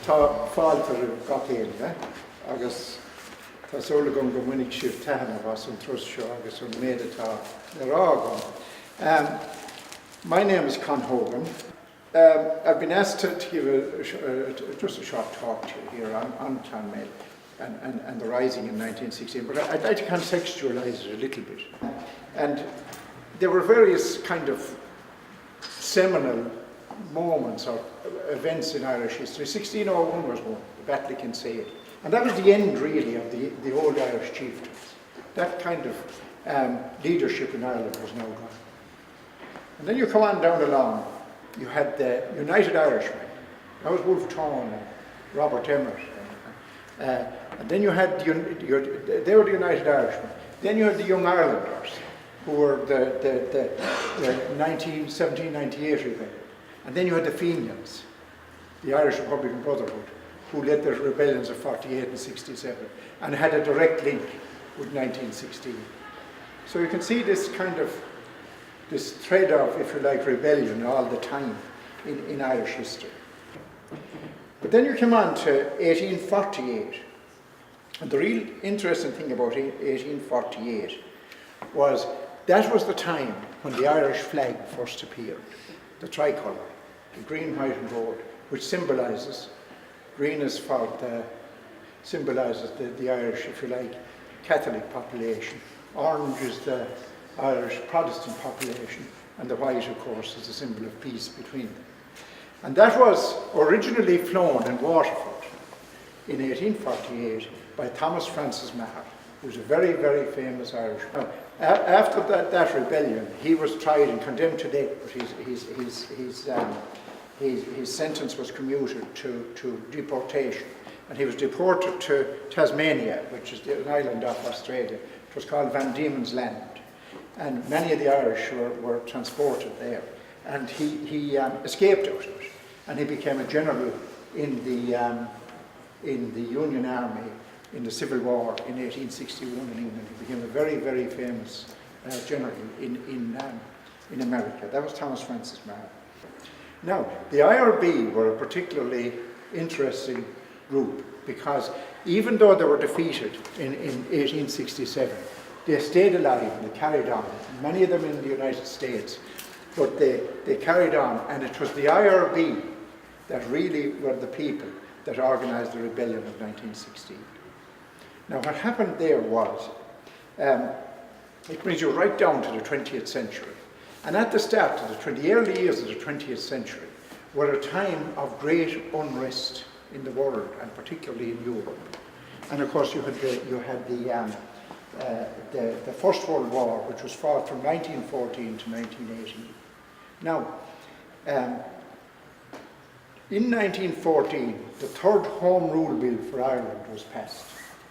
tá fáiltar gacéile agus tá sola go minic sibh tahanana was an trus seo agus an méad atá na rá. My name is Con Hogan. I've been asked to give just a short talk to you here on Clonmel and the rising in 1916, but I'd like to contextualise it a little bit. And there were various kind of seminal moments or events in Irish history. 1601 was one, the Battle of Kinsale. And that was the end, really, of the old Irish chieftains. That kind of leadership in Ireland was now gone. And then you come on down along, you had the United Irishmen. That was Wolfe Tone and Robert Emmet. And then you had, they were the United Irishmen. Then you had the Young Irelanders, who were the 1798 rebellion. And then you had the Fenians, the Irish Republican Brotherhood, who led the rebellions of 48 and 67, and had a direct link with 1916. So you can see this kind of, this thread of, if you like, rebellion all the time in Irish history. But then you come on to 1848, and the real interesting thing about 1848 was that was the time when the Irish flag first appeared, the tricolour, the green, white and gold, which symbolises, green is for symbolises the Irish, if you like, Catholic population. Orange is the Irish Protestant population, and the white, of course, is a symbol of peace between them. And that was originally flown in Waterford in 1848 by Thomas Francis Maher, who was a very, very famous Irishman. Now, after that rebellion, he was tried and condemned to death, but his sentence was commuted to deportation, and he was deported to Tasmania, which is an island off Australia. It was called Van Diemen's Land. And many of the Irish were transported there. And he escaped out of it. And he became a general in the Union Army in the Civil War in 1861 in England. He became a very, very famous general in America. That was Thomas Francis Maher. Now, the IRB were a particularly interesting group because even though they were defeated in 1867, they stayed alive and they carried on, many of them in the United States, but they carried on, and it was the IRB that really were the people that organised the rebellion of 1916. Now what happened there was, it brings you right down to the 20th century, and at the start of the early years of the 20th century were a time of great unrest in the world, and particularly in Europe. And of course you had the First World War, which was fought from 1914 to 1918. Now, in 1914, the third Home Rule Bill for Ireland was passed.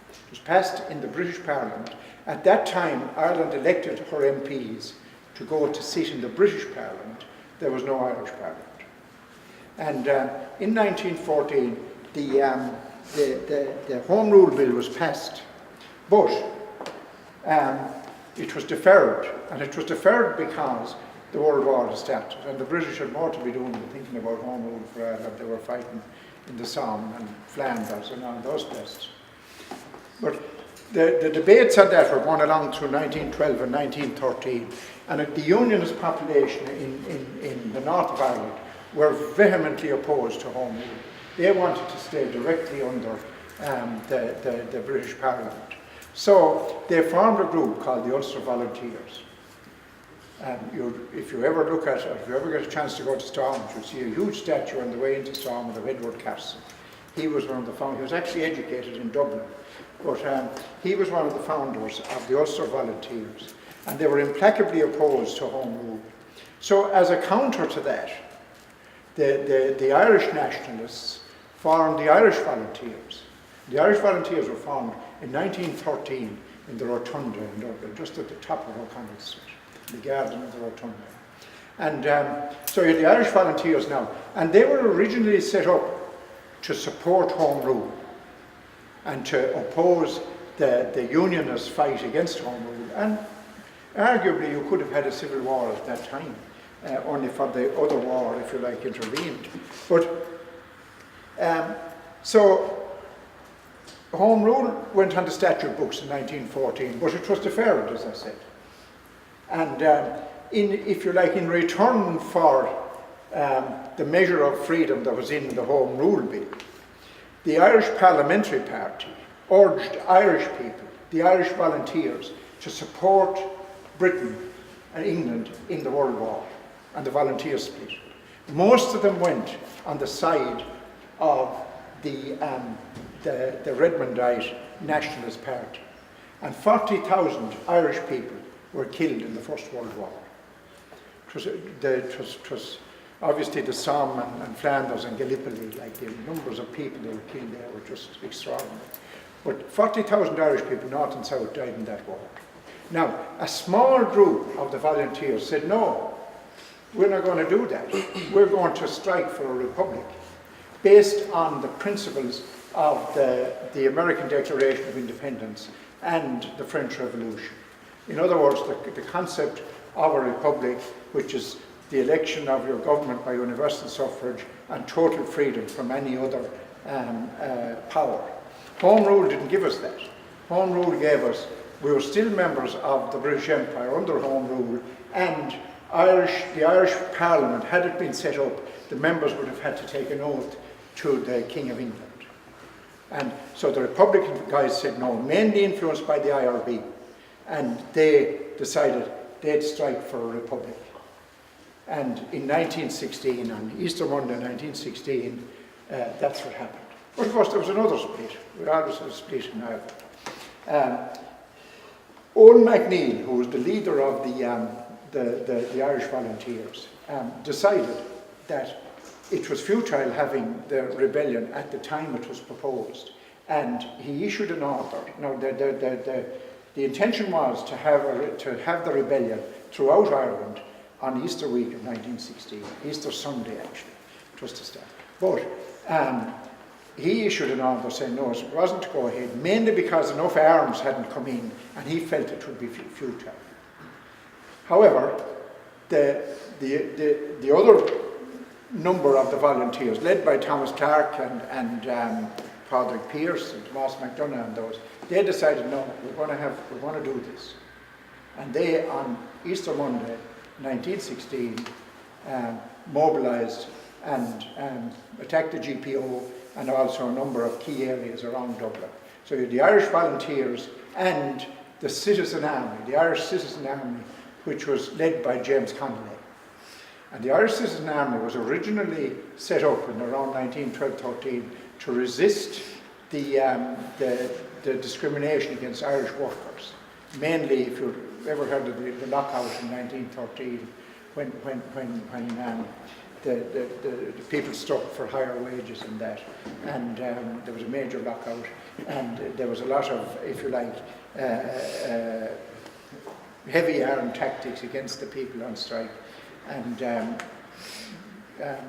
It was passed in the British Parliament. At that time, Ireland elected her MPs to go to sit in the British Parliament. There was no Irish Parliament. And in 1914, the Home Rule Bill was passed, but it was deferred, and it was deferred because the World War had started, and the British had more to be doing than thinking about Home Rule for Ireland. They were fighting in the Somme and Flanders and on those places. But the debates on that were going along through 1912 and 1913, and the Unionist population in the north of Ireland were vehemently opposed to Home Rule. They wanted to stay directly under the British Parliament. So they formed a group called the Ulster Volunteers. If you ever look at it, if you ever get a chance to go to Stormont, you'll see a huge statue on the way into Stormont of Edward Carson. He was one of the founders. He was actually educated in Dublin, but he was one of the founders of the Ulster Volunteers, and they were implacably opposed to Home Rule. So as a counter to that, the Irish nationalists formed the Irish Volunteers. The Irish Volunteers were formed in 1913 in the Rotunda in Dublin, just at the top of O'Connell Street, the garden of the Rotunda. And so you had the Irish Volunteers now, and they were originally set up to support Home Rule and to oppose the Unionist fight against Home Rule. And arguably you could have had a civil war at that time, only for the other war, if you like, intervened. But So Home Rule went on the statute books in 1914, but it was deferred, as I said. And if you like, in return for the measure of freedom that was in the Home Rule Bill, the Irish Parliamentary Party urged Irish people, the Irish volunteers, to support Britain and England in the World War, and the volunteers split. Most of them went on the side of the Redmondite Nationalist Party, and 40,000 Irish people were killed in the First World War. It was obviously the Somme and Flanders and Gallipoli, like the numbers of people that were killed there were just extraordinary. But 40,000 Irish people, north and south, died in that war. Now, a small group of the volunteers said, no, we're not going to do that. We're going to strike for a republic, based on the principles of the American Declaration of Independence and the French Revolution. In other words, the concept of a republic, which is the election of your government by universal suffrage and total freedom from any other power. Home Rule didn't give us that. Home Rule gave us, we were still members of the British Empire under Home Rule, and the Irish Parliament, had it been set up, the members would have had to take an oath to the King of England. And so the Republican guys said no, mainly influenced by the IRB, and they decided they'd strike for a republic. And in 1916, on Easter Monday 1916, that's what happened. But of course there was another split. We always have a split in Ireland. Owen MacNeill, who was the leader of the Irish Volunteers, decided that it was futile having the rebellion at the time it was proposed, and he issued an order. Now, the intention was to have the rebellion throughout Ireland on Easter week of 1916, Easter Sunday actually, it was to start. But he issued an order saying no, it wasn't to go ahead, mainly because enough arms hadn't come in, and he felt it would be futile. However, the other number of the volunteers, led by Thomas Clark and Padraig Pearse and Tomas MacDonagh and those, they decided no, we're going to do this. And they, on Easter Monday 1916, mobilised and attacked the GPO and also a number of key areas around Dublin. So you had the Irish Volunteers and the Citizen Army, the Irish Citizen Army, which was led by James Connolly. And the Irish Citizen Army was originally set up in around 1912-13 to resist the discrimination against Irish workers. Mainly, if you've ever heard of the lockout in 1913, when the people struck for higher wages and that, and there was a major lockout, and there was a lot of, if you like, heavy armed tactics against the people on strike, and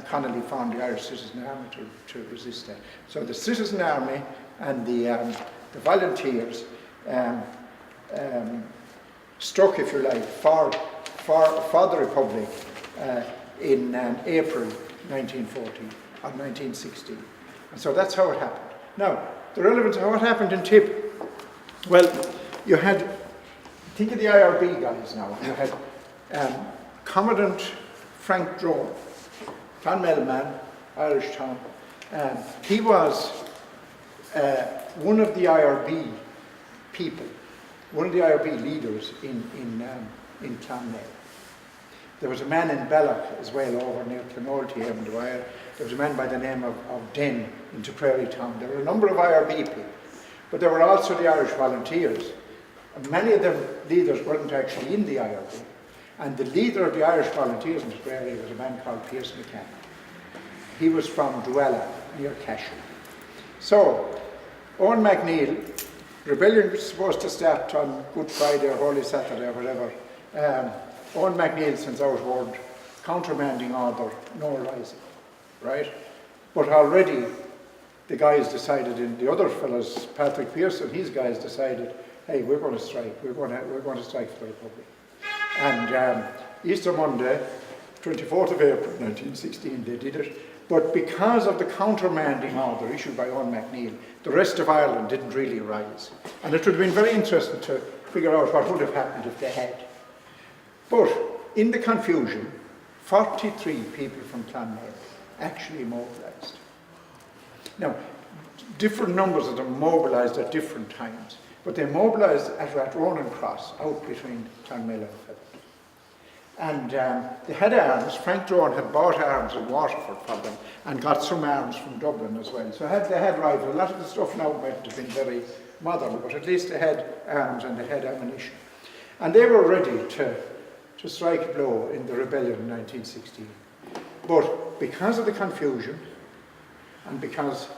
Connolly formed the Irish Citizen Army to resist that. So the Citizen Army and the volunteers struck, if you like, for the Republic in April 1914 or 1916. And so that's how it happened. Now, the relevance of what happened in Tip, well, you had, think of the IRB guys now, you had Commandant Frank Drone, Clonmel man, Irish town. He was one of the IRB people, one of the IRB leaders in Clonmel. There was a man in Bellac as well, over near Clonmel and the Wire. There was a man by the name of Den in Tipperary town. There were a number of IRB people, but there were also the Irish Volunteers. And many of them leaders weren't actually in the IRB. And the leader of the Irish Volunteers in Tipperary was a man called Pearse McCann. He was from Duella, near Cashel. So, Owen MacNeill, rebellion was supposed to start on Good Friday or Holy Saturday or whatever. Owen MacNeill sends out word, countermanding order, no rising, right? But already the guys decided, and the other fellows, Patrick Pearse and his guys decided, hey, we're going to strike. We're going to strike for the Republic. And Easter Monday, 24th of April 1916, they did it. But because of the countermanding order issued by Owen MacNeill, the rest of Ireland didn't really rise. And it would have been very interesting to figure out what would have happened if they had. But in the confusion, 43 people from Clonmel actually mobilised. Now, different numbers of them mobilised at different times, but they mobilised at Ronan Cross, out between Clonmel and Feather. And they had arms. Frank Drone had bought arms in Waterford for them and got some arms from Dublin as well. So they had rifles. A lot of the stuff now might have been very modern, but at least they had arms and they had ammunition. And they were ready to strike a blow in the rebellion in 1916. But because of the confusion and because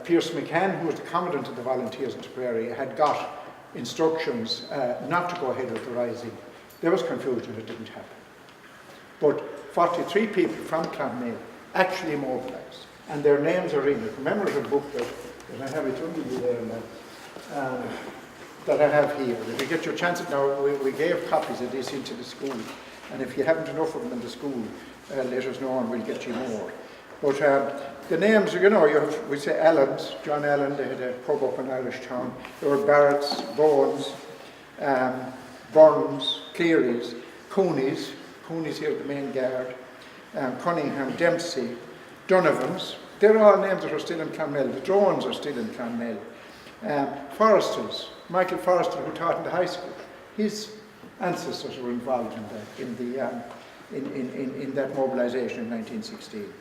Pierce McCann, who was the commandant of the volunteers in Tipperary, had got instructions not to go ahead with the rising, there was confusion, it didn't happen. But 43 people from Clonmel actually mobilised, and their names are in it. Remember the book that I have it under you there now, that I have here. If you get your chance now, we gave copies of this into the school, and if you haven't enough of them in the school, let us know and we'll get you more. But the names, we say Allens, John Allen, they had a pub up in Irishtown. There were Barretts, Bowens, Burns, Clearys, Cooney's here at the main guard, Cunningham, Dempsey, Donovans. They're all names that are still in Clonmel. The Drones are still in Clonmel. Forresters, Michael Forrester, who taught in the high school, his ancestors were involved in that mobilisation in 1916.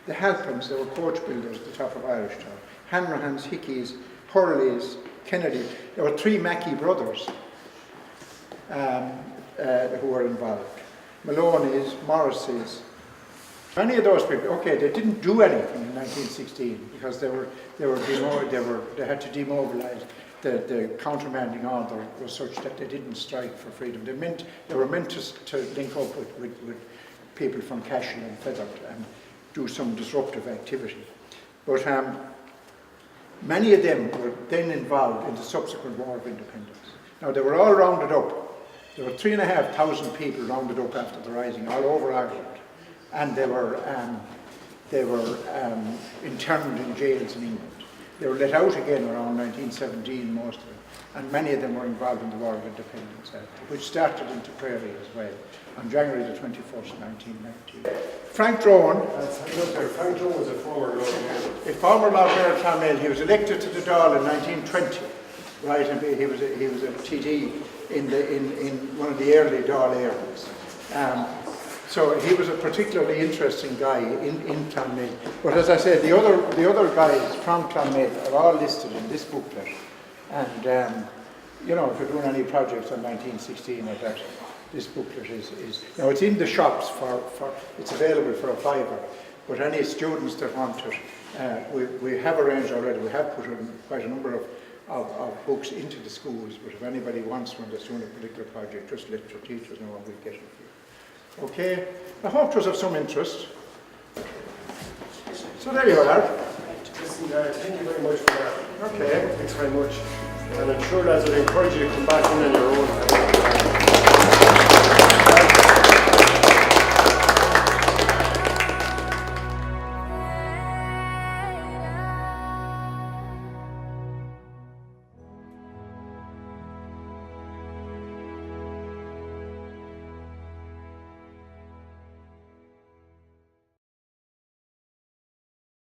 The Halpins, they were coach builders at the top of Irishtown. Hanrahans, Hickeys, Hurleys, Kennedy. There were 3 Mackey brothers who were involved. Maloney's, Morris's. Many of those people, okay, they didn't do anything in 1916 because they had to demobilise. The countermanding order was such that they didn't strike for freedom. They were meant to link up with people from Cashel and Feather and do some disruptive activity. But many of them were then involved in the subsequent War of Independence. Now, they were all rounded up. There were 3,500 people rounded up after the rising all over Ireland, and they were interned in jails in England. They were let out again around 1917, most of them, and many of them were involved in the War of Independence, which started in Tipperary as well, on January the 21st, 1919. Frank Drone. Frank Drone was a former Lord Mayor. A former Lord Mayor of Clonmel. He was elected to the Dáil in 1920, right, and he was a TD in one of the early Dáil areas. So he was a particularly interesting guy in Clonmel. But as I said, the other guys from Clonmel are all listed in this booklet. And if you're doing any projects on 1916 or that, this booklet is now it's in the shops it's available for a £5. But any students that want it, we have arranged already. We have put in quite a number of books into the schools. But if anybody wants one that's doing a particular project, just let your teachers know and we'll get it for you. Okay, I hope it was of some interest. So there you are. Listen, thank you very much for that. Okay. Thanks very much. And I'm sure lads would encourage you to come back in on your own.